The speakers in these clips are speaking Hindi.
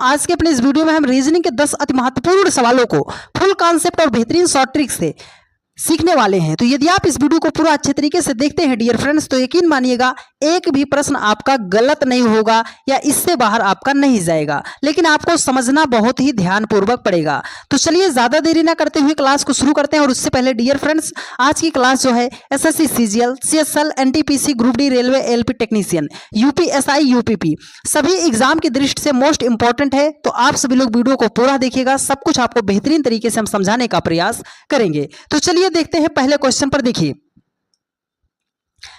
आज के अपने इस वीडियो में हम रीजनिंग के 10 अति महत्वपूर्ण सवालों को फुल कॉन्सेप्ट और बेहतरीन शॉर्ट ट्रिक से सीखने वाले हैं। तो यदि आप इस वीडियो को पूरा अच्छे तरीके से देखते हैं डियर फ्रेंड्स, तो यकीन मानिएगा एक भी प्रश्न आपका गलत नहीं होगा या इससे बाहर आपका नहीं जाएगा, लेकिन आपको समझना बहुत ही ध्यानपूर्वक पड़ेगा। तो चलिए ज्यादा देरी ना करते हुए क्लास को शुरू करते हैं। और उससे पहले डियर फ्रेंड्स, आज की क्लास जो है SSC CGL, CSL, NTPC, group D, railway, LP technician, UPSI, UPP सभी एग्जाम की दृष्टि से मोस्ट इंपॉर्टेंट है। तो आप सभी लोग वीडियो को पूरा देखिएगा, सब कुछ आपको बेहतरीन तरीके से हम समझाने का प्रयास करेंगे। तो चलिए देखते हैं पहले क्वेश्चन पर। देखिए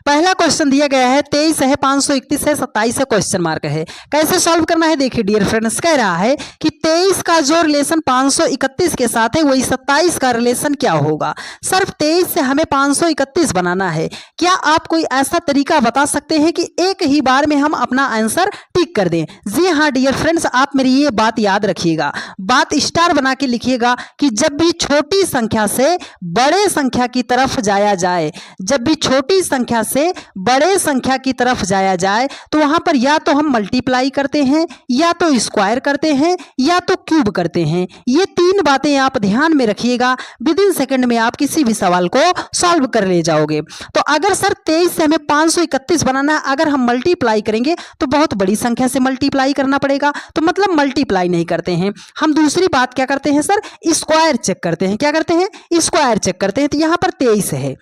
पहला क्वेश्चन दिया गया है 23 है, 531 है, 27 है, क्वेश्चन मार्क है। कैसे सॉल्व करना है देखिए डियर फ्रेंड्स, कह रहा है कि 23 का जो रिलेशन 531 के साथ है वही 27 का रिलेशन क्या होगा। सिर्फ 23 से हमें 531 बनाना है। क्या आप कोई ऐसा तरीका बता सकते हैं कि एक ही बार में हम अपना आंसर टिक कर दें? जी हाँ डियर फ्रेंड्स, आप मेरी ये बात याद रखिएगा, बात स्टार बना के लिखिएगा कि जब भी छोटी संख्या से बड़े संख्या की तरफ जाया जाए, जब भी छोटी संख्या से बड़े संख्या की तरफ जाया जाए तो वहां पर या तो हम मल्टीप्लाई करते हैं, या तो स्क्वायर करते हैं, या तो क्यूब करते हैं। ये तीन बातें आप ध्यान में रखिएगा, विद इन सेकंड में आप किसी भी सवाल को सॉल्व कर ले जाओगे। तो अगर सर 23 से हमें 531 बनाना है, अगर हम मल्टीप्लाई करेंगे तो बहुत बड़ी संख्या से मल्टीप्लाई करना पड़ेगा, तो मतलब मल्टीप्लाई नहीं करते हैं हम। दूसरी बात क्या करते हैं सर, स्क्वायर चेक करते हैं। क्या करते हैं? स्क्वायर चेक करते हैं। तो यहां पर 23 है,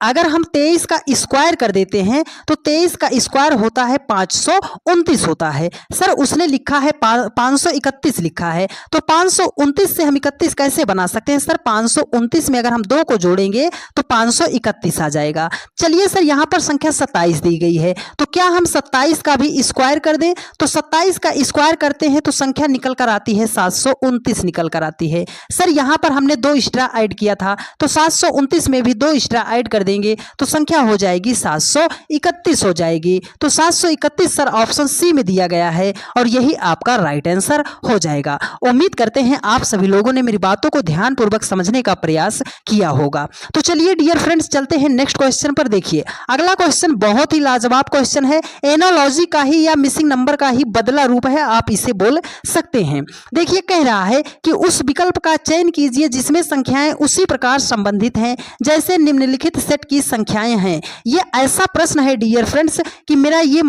अगर हम 23 का स्क्वायर कर देते हैं तो 23 का स्क्वायर होता है 529 होता है। सर उसने लिखा है 531 लिखा है, तो 529 से हम 31 कैसे बना सकते हैं? सर 529 में अगर हम 2 को जोड़ेंगे तो 531 आ जाएगा। चलिए सर यहाँ पर संख्या 27 दी गई है, तो क्या हम 27 का भी स्क्वायर कर दें? तो 27 का स्क्वायर करते हैं तो संख्या निकल कर आती है 729 निकल कर आती है। सर यहाँ पर हमने 2 एक्स्ट्रा ऐड किया था, तो 729 में भी 2 एक्स्ट्रा ऐड कर देंगे तो संख्या हो जाएगी 731 हो जाएगी। तो 731 सर ऑप्शन सी में दिया गया है और यही आपका राइट आंसर हो जाएगा। उम्मीद करते हैं आप सभी लोगों ने मेरी बातों को ध्यानपूर्वक समझने का प्रयास किया होगा। तो चलिए डियर फ्रेंड्स चलते हैं नेक्स्ट क्वेश्चन पर। देखिए अगला क्वेश्चन बहुत ही लाजवाब क्वेश्चन है, एनालॉजी का ही या मिसिंग नंबर का ही बदला रूप है, आप इसे बोल सकते हैं। देखिए कह रहा है कि उस विकल्प का चयन कीजिए जिसमें संख्याएं उसी प्रकार संबंधित हैं जैसे निम्नलिखित सेट की संख्याएं हैं। ये ऐसा प्रश्न है डियर फ्रेंड्स कि मेरा ये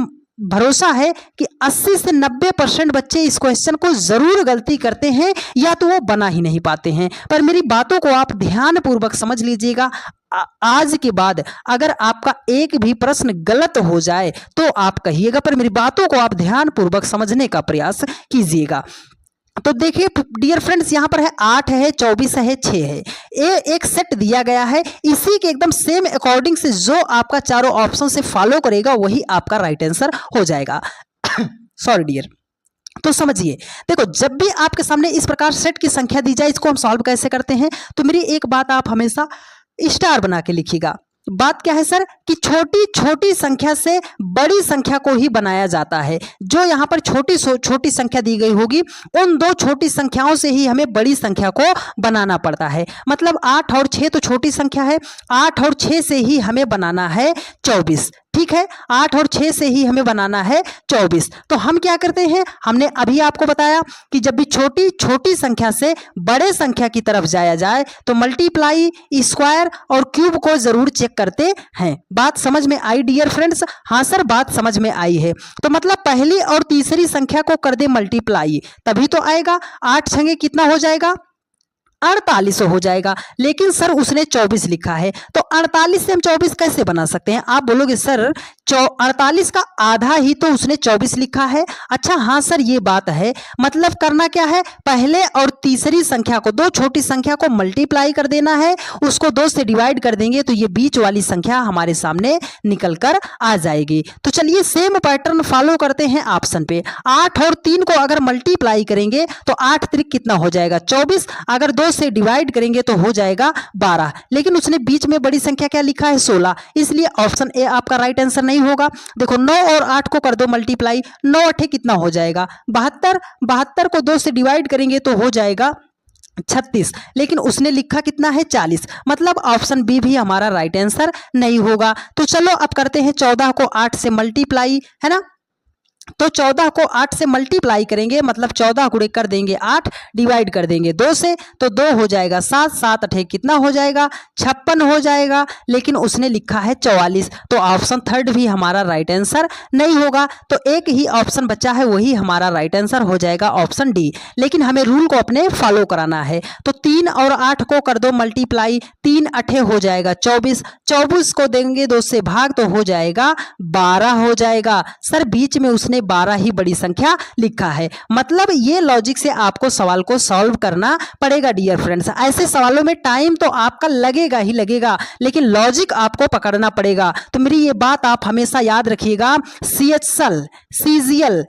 भरोसा है कि 80 से 90% बच्चे इस क्वेश्चन को जरूर गलती करते हैं या तो वो बना ही नहीं पाते हैं। पर मेरी बातों को आप ध्यानपूर्वक समझ लीजिएगा, आज के बाद अगर आपका एक भी प्रश्न गलत हो जाए तो आप कहिएगा, पर मेरी बातों को आप ध्यानपूर्वक समझने का प्रयास कीजिएगा। तो देखिए डियर फ्रेंड्स यहाँ पर है 8 है, 24 है, 6 है, ये एक सेट दिया गया है। इसी के एकदम सेम अकॉर्डिंग से जो आपका चारों ऑप्शन से फॉलो करेगा वही आपका राइट आंसर हो जाएगा। Sorry dear. तो समझिए, देखो जब भी आपके सामने इस प्रकार सेट की संख्या दी जाए, इसको हम सॉल्व कैसे करते हैं, तो मेरी एक बात आप हमेशा स्टार बना के लिखिएगा। बात क्या है सर कि छोटी छोटी संख्या से बड़ी संख्या को ही बनाया जाता है। जो यहाँ पर छोटी छोटी संख्या दी गई होगी उन 2 छोटी संख्याओं से ही हमें बड़ी संख्या को बनाना पड़ता है। मतलब 8 और 6 तो छोटी संख्या है, 8 और 6 से ही हमें बनाना है 24। ठीक है, 8 और 6 से ही हमें बनाना है 24। तो हम क्या करते हैं, हमने अभी आपको बताया कि जब भी छोटी छोटी संख्या से बड़े संख्या की तरफ जाया जाए तो मल्टीप्लाई, स्क्वायर और क्यूब को जरूर चेक करते हैं। बात समझ में आई डियर फ्रेंड्स? हाँ सर बात समझ में आई है। तो मतलब पहली और तीसरी संख्या को कर दे मल्टीप्लाई, तभी तो आएगा। 8 छंगे कितना हो जाएगा? 48 हो जाएगा। लेकिन सर उसने 24 लिखा है, तो 48 से हम 24 कैसे बना सकते हैं? आप बोलोगे सर 48 का आधा ही तो उसने 24 लिखा है। अच्छा हाँ सर ये बात है, मतलब करना क्या है, पहले और तीसरी संख्या को, 2 छोटी संख्या को मल्टीप्लाई कर देना है, उसको 2 से डिवाइड कर देंगे तो ये बीच वाली संख्या हमारे सामने निकल कर आ जाएगी। तो चलिए सेम पैटर्न फॉलो करते हैं ऑप्शन पे। 8 और 3 को अगर मल्टीप्लाई करेंगे तो 8 त्रिक कितना हो जाएगा? 24। अगर 2 से डिवाइड करेंगे तो हो जाएगा 12। लेकिन उसने बीच में बड़ी संख्या क्या लिखा है? 16, इसलिए ऑप्शन ए आपका राइट आंसर नहीं होगा। देखो 9 और 8 को कर दो मल्टीप्लाई, 9 8 कितना हो जाएगा? 72। 72 को 2 से डिवाइड करेंगे तो हो जाएगा 36, लेकिन उसने लिखा कितना है? 40। मतलब ऑप्शन बी भी हमारा राइट आंसर नहीं होगा। तो चलो अब करते हैं 14 को 8 से मल्टीप्लाई, है ना। तो 14 को 8 से मल्टीप्लाई करेंगे, मतलब 14 गुणे कर देंगे 8, डिवाइड कर देंगे 2 से, तो 2 हो जाएगा 7, 7 अठे कितना हो जाएगा 56 हो जाएगा, लेकिन उसने लिखा है 44। तो ऑप्शन थर्ड भी हमारा राइट आंसर नहीं होगा। तो एक ही ऑप्शन बचा है, वही हमारा राइट आंसर हो जाएगा ऑप्शन डी। लेकिन हमें रूल को अपने फॉलो कराना है। तो 3 और 8 को कर दो मल्टीप्लाई, 3 अठे हो जाएगा 24, 24 को देंगे 2 से भाग तो हो जाएगा 12 हो जाएगा। सर बीच में उसने 12 ही बड़ी संख्या लिखा है। मतलब ये लॉजिक से आपको सवाल को सॉल्व करना पड़ेगा डियर फ्रेंड्स। ऐसे सवालों में टाइम तो आपका लगेगा ही लगेगा, लेकिन लॉजिक आपको पकड़ना पड़ेगा। तो मेरी ये बात आप हमेशा याद रखिएगा, CHL, CGL,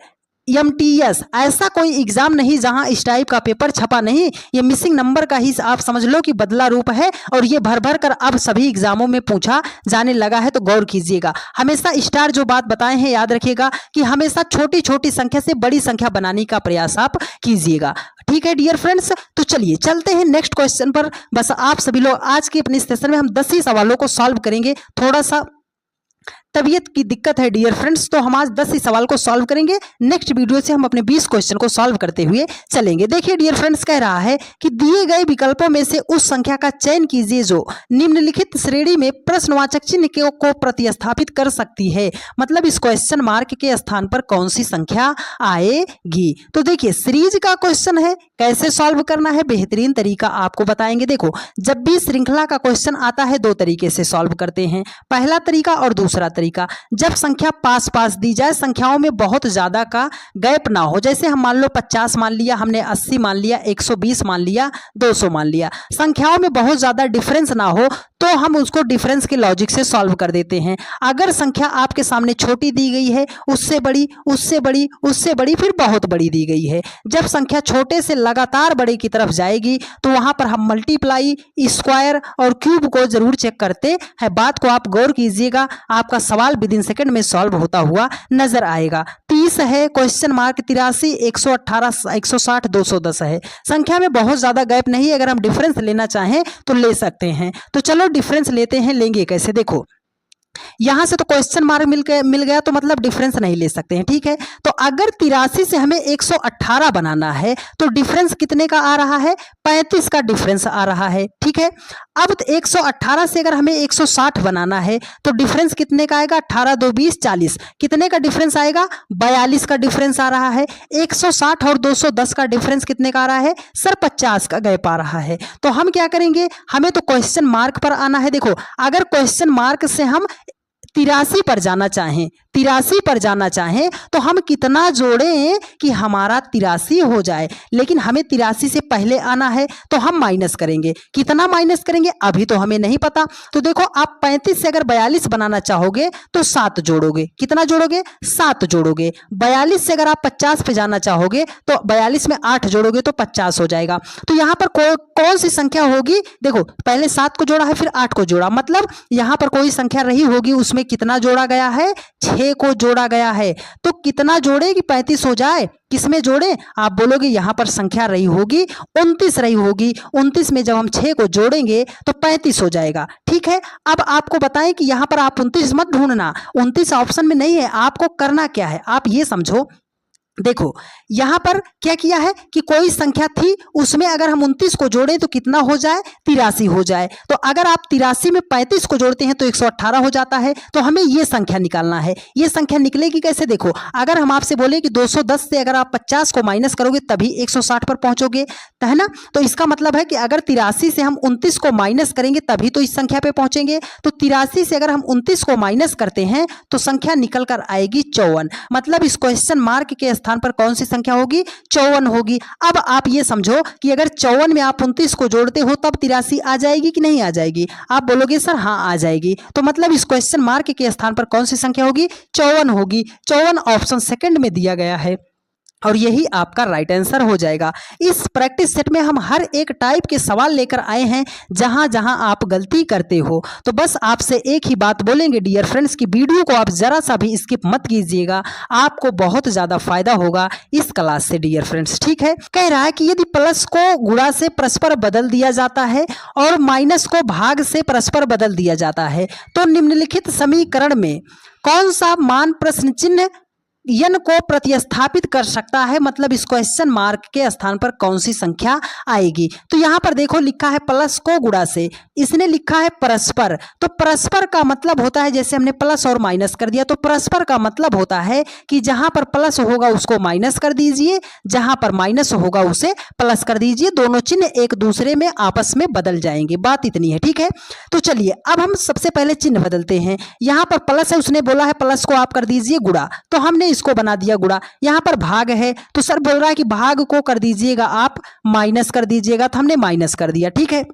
MTS ऐसा कोई एग्जाम नहीं जहां इस टाइप का पेपर छपा नहीं। ये मिसिंग नंबर का ही आप समझ लो कि बदला रूप है, और ये भर भर कर अब सभी एग्जामों में पूछा जाने लगा है। तो गौर कीजिएगा, हमेशा स्टार जो बात बताए हैं याद रखिएगा कि हमेशा छोटी छोटी संख्या से बड़ी संख्या बनाने का प्रयास आप कीजिएगा। ठीक है डियर फ्रेंड्स, तो चलिए चलते हैं नेक्स्ट क्वेश्चन पर। बस आप सभी लोग आज के अपने सेशन में हम 10 ही सवालों को सॉल्व करेंगे। थोड़ा सा तबीयत की दिक्कत है डियर फ्रेंड्स, तो हम आज 10 ही सवाल को सॉल्व करेंगे। नेक्स्ट वीडियो से हम अपने 20 क्वेश्चन को सॉल्व करते हुए चलेंगे। देखिए डियर फ्रेंड्स, कह रहा है कि दिए गए विकल्पों में से उस संख्या का चयन कीजिए जो निम्नलिखित श्रेणी में प्रश्नवाचक चिन्ह को प्रतिस्थापित कर सकती है। मतलब इस क्वेश्चन मार्क के स्थान पर कौन सी संख्या आएगी। तो देखिए सीरीज का क्वेश्चन है, कैसे सॉल्व करना है बेहतरीन तरीका आपको बताएंगे। देखो जब भी श्रृंखला का क्वेश्चन आता है 2 तरीके से सॉल्व करते हैं, पहला तरीका और दूसरा तरीका। जब संख्या पास पास दी जाए, संख्याओं में बहुत ज्यादा का गैप ना हो, जैसे हम मान लो 50 मान लिया, हमने 80 मान लिया, 120 मान लिया, 200 मान लिया, संख्याओं में बहुत ज्यादा डिफरेंस ना हो, तो हम उसको डिफरेंस के लॉजिक से सॉल्व कर देते हैं। अगर संख्या आपके सामने छोटी दी गई है, उससे बड़ी, उससे बड़ी, उससे बड़ी, फिर बहुत बड़ी दी गई है, जब संख्या छोटे से लगातार बड़े की तरफ जाएगी तो वहां पर हम मल्टीप्लाई, स्क्वायर और क्यूब को जरूर चेक करते हैं। बात को आप गौर कीजिएगा, आपका सवाल विद इन सेकंड में सॉल्व होता हुआ नजर आएगा। 30 है, क्वेश्चन मार्क 83, 118, 160, 210 है। संख्या में बहुत ज्यादा गैप नहीं, अगर हम डिफरेंस लेना चाहें तो ले सकते हैं। तो चलो डिफरेंस लेते हैं। लेंगे कैसे, देखो यहां से तो क्वेश्चन मार्क मिल गया, तो मतलब डिफरेंस नहीं ले सकते हैं। ठीक है, तो अगर 83 से हमें 118 बनाना है तो डिफरेंस कितने का आ रहा है, 35 का डिफरेंस आ रहा है। ठीक है, अब 118 से अगर हमें 160 बनाना है तो डिफरेंस कितने का आएगा, 18 2 20 40, कितने का डिफरेंस आएगा, 42 का डिफरेंस आ रहा है। 160 और 210 का डिफरेंस कितने का आ रहा है, सर 50 का गैप आ रहा है। तो हम क्या करेंगे, हमें तो क्वेश्चन मार्क पर आना है। देखो अगर क्वेश्चन मार्क से हम 83 पर जाना चाहें, 83 पर जाना चाहें तो हम कितना जोड़ें कि हमारा 83 हो जाए, लेकिन हमें 83 से पहले आना है तो हम माइनस करेंगे। कितना माइनस करेंगे अभी तो हमें नहीं पता। तो देखो आप 35 से अगर 42 बनाना चाहोगे तो 7 जोड़ोगे, कितना जोड़ोगे, 7 जोड़ोगे। 42 से अगर आप 50 पे जाना चाहोगे तो 42 में 8 जोड़ोगे तो 50 हो जाएगा। तो यहाँ पर कौन सी संख्या होगी, देखो पहले 7 को जोड़ा है फिर 8 को जोड़ा, मतलब यहाँ पर कोई संख्या रही होगी, उसमें कितना जोड़ा गया है, 6 को जोड़ा गया है। तो कितना जोड़े कि 35 हो जाए, किसमें जोड़े, आप बोलोगे यहां पर संख्या रही होगी 29 रही होगी, 29 में जब हम 6 को जोड़ेंगे तो 35 हो जाएगा। ठीक है, अब आपको बताएं कि यहां पर आप 29 मत ढूंढना, 29 ऑप्शन में नहीं है। आपको करना क्या है, आप ये समझो, देखो यहां पर क्या किया है कि कोई संख्या थी, उसमें अगर हम 29 को जोड़ें तो कितना हो जाए, 83 हो जाए। तो अगर आप 83 में 35 को जोड़ते हैं तो 118 हो जाता है। तो हमें ये संख्या निकालना है। ये संख्या निकलेगी कैसे, देखो अगर हम आपसे बोले कि 210 से अगर आप 50 को माइनस करोगे तभी 160 पर पहुंचोगे, है ना। तो इसका मतलब है कि अगर 83 से हम 29 को माइनस करेंगे तभी तो इस संख्या पे पहुंचेंगे। तो 83 से अगर हम 29 को माइनस करते हैं तो संख्या निकल कर आएगी 54। मतलब इस क्वेश्चन मार्क के स्थान पर कौन सी संख्या होगी, 54 होगी। अब आप ये समझो कि अगर 54 में आप 29 को जोड़ते हो तब 83 आ जाएगी कि नहीं आ जाएगी, आप बोलोगे सर हाँ आ जाएगी। तो मतलब इस क्वेश्चन मार्क के स्थान पर कौन सी संख्या होगी, 54 होगी। 54 ऑप्शन सेकंड में दिया गया है और यही आपका राइट आंसर हो जाएगा। इस प्रैक्टिस सेट में हम हर एक टाइप के सवाल लेकर आए हैं जहां जहां आप गलती करते हो। तो बस आपसे एक ही बात बोलेंगे डियर फ्रेंड्स कि वीडियो को आप जरा सा भी स्किप मत कीजिएगा, आपको बहुत ज्यादा फायदा होगा इस क्लास से डियर फ्रेंड्स। ठीक है, कह रहा है कि यदि प्लस को गुणा से परस्पर बदल दिया जाता है और माइनस को भाग से परस्पर बदल दिया जाता है तो निम्नलिखित समीकरण में कौन सा मान प्रश्न चिन्ह n को प्रतिस्थापित कर सकता है, मतलब इस क्वेश्चन मार्क के स्थान पर कौन सी संख्या आएगी। तो यहाँ पर देखो लिखा है प्लस को गुणा से, इसने लिखा है परस्पर। तो परस्पर का मतलब होता है, जैसे हमने प्लस और माइनस कर दिया, तो परस्पर का मतलब होता है कि जहां पर प्लस होगा उसको माइनस कर दीजिए, जहां पर माइनस होगा उसे प्लस कर दीजिए, दोनों चिन्ह एक दूसरे में आपस में बदल जाएंगे। बात इतनी है, ठीक है। तो चलिए अब हम सबसे पहले चिन्ह बदलते हैं। यहां पर प्लस है, उसने बोला है प्लस को आप कर दीजिए गुणा, तो हमने इसको बना दिया गुणा। यहां पर भाग है, तो सर बोल रहा है कि भाग को कर दीजिएगा आप माइनस कर दीजिएगा, तो हमने माइनस कर दिया, ठीक है।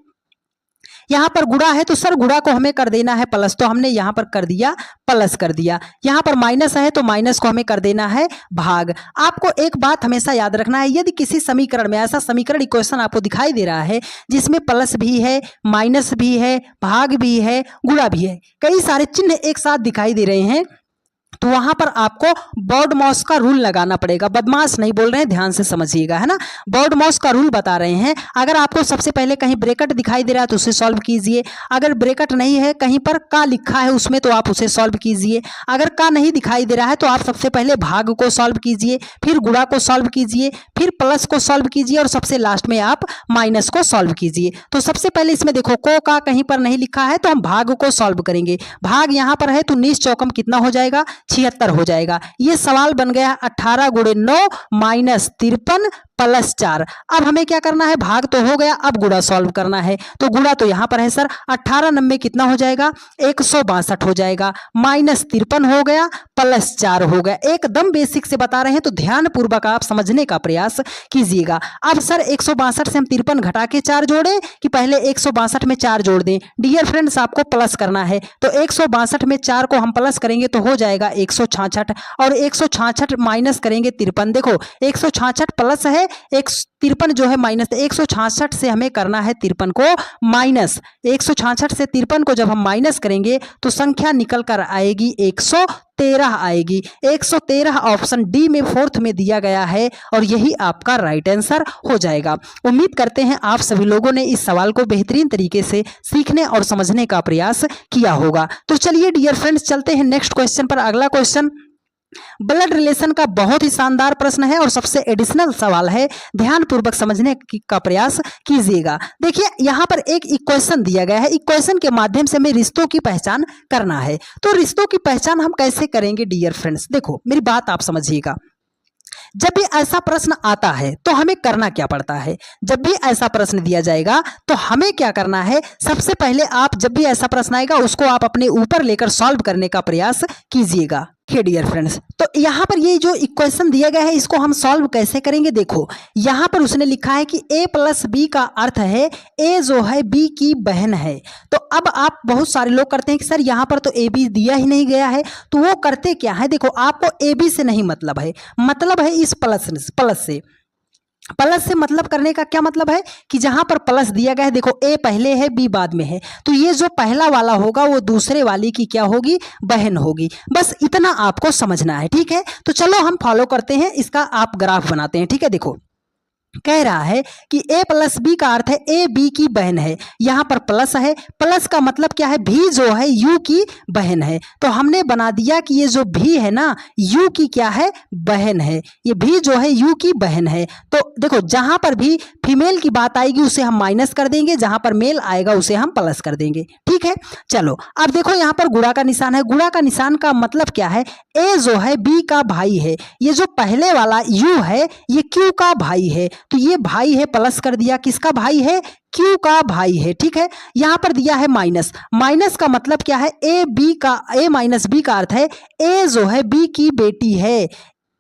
यहां पर गुणा है, तो सर गुणा को हमें कर देना है प्लस, तो हमने यहां पर कर दिया प्लस कर दिया। यहां पर माइनस है, तो माइनस को हमें कर देना है भाग। आपको एक बात हमेशा याद रखना है, यदि किसी समीकरण में ऐसा समीकरण इक्वेशन आपको दिखाई दे रहा है जिसमें प्लस भी है, माइनस भी है, भाग भी है, गुणा भी है, कई सारे चिन्ह एक साथ दिखाई दे रहे हैं, तो वहां पर आपको बर्ड मॉस का रूल लगाना पड़ेगा। बदमाश नहीं बोल रहे हैं, ध्यान से समझिएगा, है ना। बर्ड मॉस का रूल बता रहे हैं। अगर आपको सबसे पहले कहीं ब्रैकेट दिखाई दे रहा है तो उसे सॉल्व कीजिए, अगर ब्रैकेट नहीं है, कहीं पर का लिखा है उसमें, तो आप उसे सॉल्व कीजिए। अगर का नहीं दिखाई दे रहा है तो आप सबसे पहले भाग को सॉल्व कीजिए, फिर गुणा को सॉल्व कीजिए, फिर प्लस को सॉल्व कीजिए, और सबसे लास्ट में आप माइनस को सॉल्व कीजिए। तो सबसे पहले इसमें देखो को का कहीं पर नहीं लिखा है, तो हम भाग को सॉल्व करेंगे। भाग यहां पर है, तो 19 चौकम कितना हो जाएगा, 76 हो जाएगा। ये सवाल बन गया 18 गुणे 9 माइनस 53 प्लस 4। अब हमें क्या करना है, भाग तो हो गया, अब गुणा सॉल्व करना है। तो गुणा तो यहां पर है सर, 18 90 कितना हो जाएगा, 162 हो जाएगा, माइनस 53 हो गया, प्लस 4 हो गया। एकदम बेसिक से बता रहे हैं, तो ध्यान पूर्वक आप समझने का प्रयास कीजिएगा। अब सर 162 से हम 53 घटा के 4 जोड़ें कि पहले 162 में 4 जोड़ दें? डियर फ्रेंड्स, आपको प्लस करना है, तो 162 में 4 को हम प्लस करेंगे तो हो जाएगा 166, और 166 माइनस करेंगे 53। देखो 166 प्लस है, 53 जो है माइनस, 166 से हमें करना है 53 को माइनस। 166 से 53 को जब हम माइनस करेंगे तो संख्या निकल कर आएगी 113 आएगी। 113 ऑप्शन डी में फोर्थ में दिया गया है, और यही आपका राइट आंसर हो जाएगा। उम्मीद करते हैं आप सभी लोगों ने इस सवाल को बेहतरीन तरीके से सीखने और समझने का प्रयास किया होगा। तो चलिए डियर फ्रेंड्स, चलते हैं नेक्स्ट क्वेश्चन पर। अगला क्वेश्चन ब्लड रिलेशन का बहुत ही शानदार प्रश्न है और सबसे एडिशनल सवाल है, ध्यान पूर्वक समझने का प्रयास कीजिएगा। देखिए यहां पर एक इक्वेशन दिया गया है, इक्वेशन के माध्यम से हमें रिश्तों की पहचान करना है। तो रिश्तों की पहचान हम कैसे करेंगे डियर फ्रेंड्स? देखो मेरी बात आप समझिएगा। जब भी ऐसा प्रश्न आता है तो हमें करना क्या पड़ता है? जब भी ऐसा प्रश्न दिया जाएगा तो हमें क्या करना है, सबसे पहले आप जब भी ऐसा प्रश्न आएगा उसको आप अपने ऊपर लेकर सॉल्व करने का प्रयास कीजिएगा। डियर फ्रेंड्स, तो यहाँ पर ये जो इक्वेशन दिया गया है इसको हम सॉल्व कैसे करेंगे? देखो यहाँ पर उसने लिखा है कि a प्लस बी का अर्थ है a जो है b की बहन है। तो अब आप बहुत सारे लोग करते हैं कि सर यहाँ पर तो a b दिया ही नहीं गया है, तो वो करते क्या है? देखो आपको a b से नहीं मतलब है, मतलब है इस प्लस से। प्लस से मतलब करने का क्या मतलब है कि जहां पर प्लस दिया गया है, देखो ए पहले है बी बाद में है, तो ये जो पहला वाला होगा वो दूसरे वाली की क्या होगी, बहन होगी। बस इतना आपको समझना है, ठीक है। तो चलो हम फॉलो करते हैं, इसका आप ग्राफ बनाते हैं, ठीक है। देखो कह रहा है कि a प्लस बी का अर्थ है a b की बहन है, यहां पर प्लस है, प्लस का मतलब क्या है, भी जो है u की बहन है। तो हमने बना दिया कि ये जो भी है ना u की क्या है, बहन है, ये भी जो है u की बहन है। तो देखो जहां पर भी फीमेल की बात आएगी उसे हम माइनस कर देंगे, जहां पर मेल आएगा उसे हम प्लस कर देंगे, ठीक है। चलो अब देखो यहां पर गुणा का निशान है, गुणा का निशान का मतलब क्या है, a जो है b का भाई है, ये जो पहले वाला u है ये q का भाई है, तो ये भाई है, प्लस कर दिया, किसका भाई है, Q का भाई है, ठीक है। यहां पर दिया है माइनस, माइनस का मतलब क्या है, a माइनस बी का अर्थ है a जो है b की बेटी है,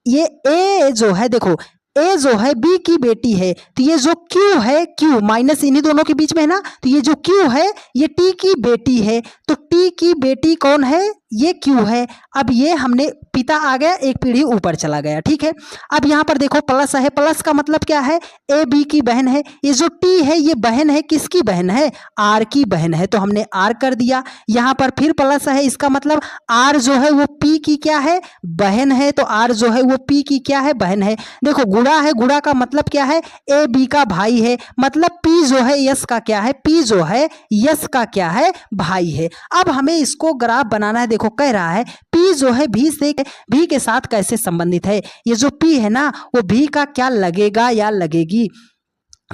ये a जो है देखो a जो है b की बेटी है, तो ये जो q है, q माइनस इन्हीं दोनों के बीच में है ना, तो ये जो q है ये t की बेटी है, तो t की बेटी कौन है, ये q है। अब ये हमने पिता आ गया, एक पीढ़ी ऊपर चला गया, ठीक है। अब यहाँ पर देखो प्लस है, प्लस का मतलब क्या है, ए बी की बहन है, ये जो टी है ये बहन है, किसकी बहन है, आर की बहन है, तो हमने आर कर दिया। यहाँ पर फिर प्लस है, इसका मतलब आर जो है वो पी की क्या है, बहन है, तो आर जो है वो पी की क्या है, बहन है। देखो गुणा है, गुणा का मतलब क्या है, ए बी का भाई है, मतलब पी जो है यस का क्या है, पी जो है यस का क्या है, भाई है। अब हमें इसको ग्राफ बनाना है। देखो देखो कह रहा है पी जो है भी के साथ कैसे संबंधित है। ये जो पी है ना वो भी का क्या लगेगा या लगेगी।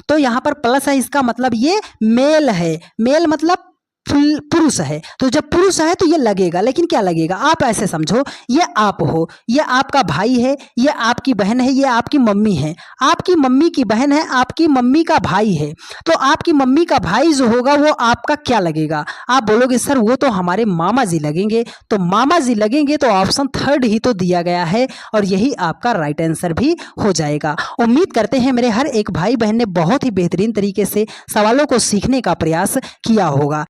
तो यहाँ पर प्लस है, इसका मतलब ये मेल है। मेल मतलब पुरुष है, तो जब पुरुष है तो ये लगेगा, लेकिन क्या लगेगा, आप ऐसे समझो ये आप हो, ये आपका भाई है, ये आपकी बहन है, ये आपकी मम्मी है, आपकी मम्मी की बहन है, आपकी मम्मी का भाई है। तो आपकी मम्मी का भाई जो होगा वो आपका क्या लगेगा। आप बोलोगे सर वो तो हमारे मामा जी लगेंगे। तो मामा जी लगेंगे तो ऑप्शन थर्ड ही तो दिया गया है और यही आपका राइट आंसर भी हो जाएगा। उम्मीद करते हैं मेरे हर एक भाई बहन ने बहुत ही बेहतरीन तरीके से सवालों को सीखने का प्रयास किया होगा।